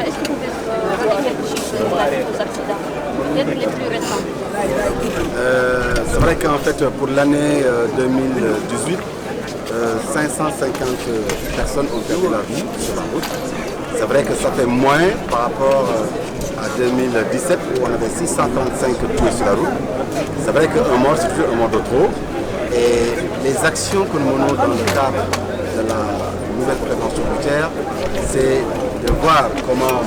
est-ce que vous pouvez donner quelques chiffres relatifs aux accidents, peut-être les plus récents? C'est vrai qu'en fait, pour l'année 2018, 550 personnes ont perdu la vie sur la route. C'est vrai que ça fait moins par rapport à 2017 où on avait 635 tués sur la route. C'est vrai qu'un mort, c'est toujours un mort de trop. Et les actions que nous menons dans le cadre de la nouvelle prévention routière, c'est de voir comment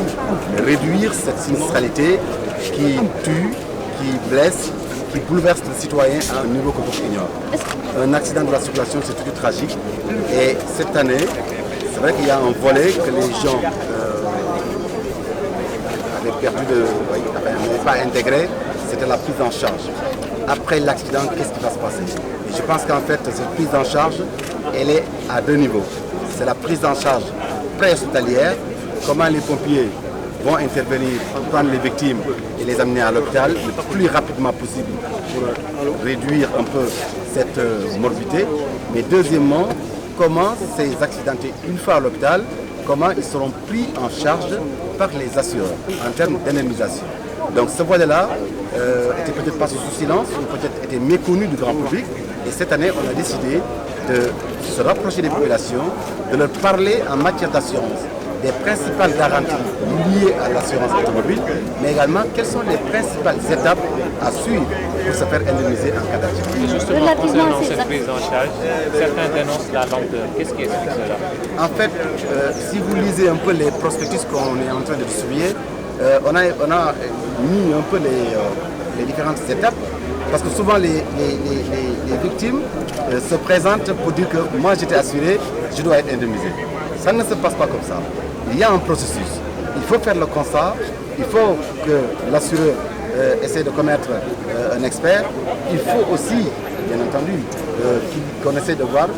réduire cette sinistralité qui tue, qui blesse, qui bouleverse le citoyen à un niveau que l'on ignore. Un accident de la circulation, c'est toujours tragique. Et cette année, c'est vrai qu'il y a un volet que les gens avaient perdu n'avaient pas intégré, c'était la prise en charge. Après l'accident, qu'est-ce qui va se passer? Et je pense qu'en fait, cette prise en charge, elle est à deux niveaux. C'est la prise en charge pré-hospitalière, comment les pompiers vont intervenir, prendre les victimes et les amener à l'hôpital le plus rapidement possible pour réduire un peu cette morbidité. Mais deuxièmement, comment ces accidentés, une fois à l'hôpital, comment ils seront pris en charge par les assureurs en termes d'indemnisation. Donc ce volet-là était peut-être passé sous silence ou peut-être était méconnu du grand public. Et cette année, on a décidé de se rapprocher des populations, de leur parler en matière d'assurance, des principales garanties liées à l'assurance automobile, mais également quelles sont les principales étapes à suivre pour se faire indemniser en cas d'accident. Justement, concernant cette prise en charge, certains dénoncent la lenteur. Qu'est-ce qui explique cela? En fait, si vous lisez un peu les prospectus qu'on est en train de distribuer, on a mis un peu les différentes étapes, parce que souvent les victimes se présentent pour dire que moi j'étais assuré, je dois être indemnisé. Ça ne se passe pas comme ça. Il y a un processus. Il faut faire le constat, il faut que l'assureur essaie de connaître un expert. Il faut aussi, bien entendu, qu'on essaie de voir,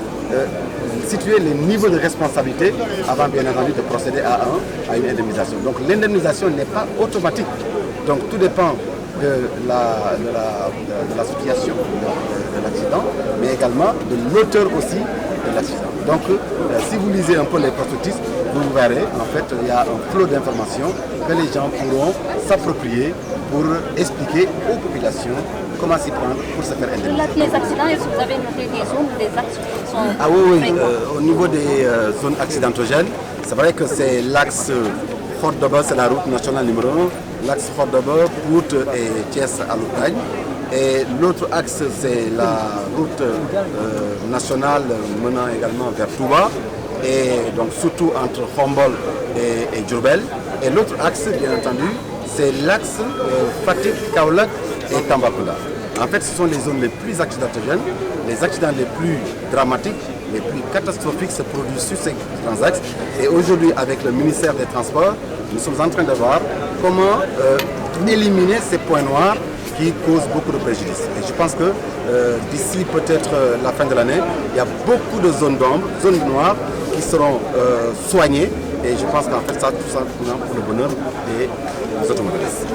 situer les niveaux de responsabilité avant, bien entendu, de procéder à une indemnisation. Donc l'indemnisation n'est pas automatique. Donc tout dépend de la situation de l'accident, mais également de l'auteur aussi de l'accident. Donc si vous lisez un peu les prospectus, vous verrez, en fait, il y a un flot d'informations que les gens pourront s'approprier pour expliquer aux populations comment s'y prendre pour se faire indemniser. Les accidents, est-ce que vous avez noté des zones où les axes sont Ah oui, au niveau des zones accidentogènes, c'est vrai que c'est l'axe Fort-de-Bas, c'est la route nationale numéro 1, l'axe Fort-de-Bas, Pout et Thiès à Loutagne. Et l'autre axe, c'est la route nationale menant également vers Touba, et donc surtout entre Khombol et Diourbel. Et l'autre axe, bien entendu, c'est l'axe Fatick, Kaolack et Tambacounda. En fait, ce sont les zones les plus accidentogènes, les accidents les plus dramatiques, les plus catastrophiques se produisent sur ces grands axes. Et aujourd'hui, avec le ministère des Transports, nous sommes en train de voir comment éliminer ces points noirs qui causent beaucoup de préjudice. Et je pense que d'ici peut-être la fin de l'année, il y a beaucoup de zones d'ombre, zones noires qui seront soignées. Et je pense qu'en fait, ça, tout ça pour le bonheur des automobilistes.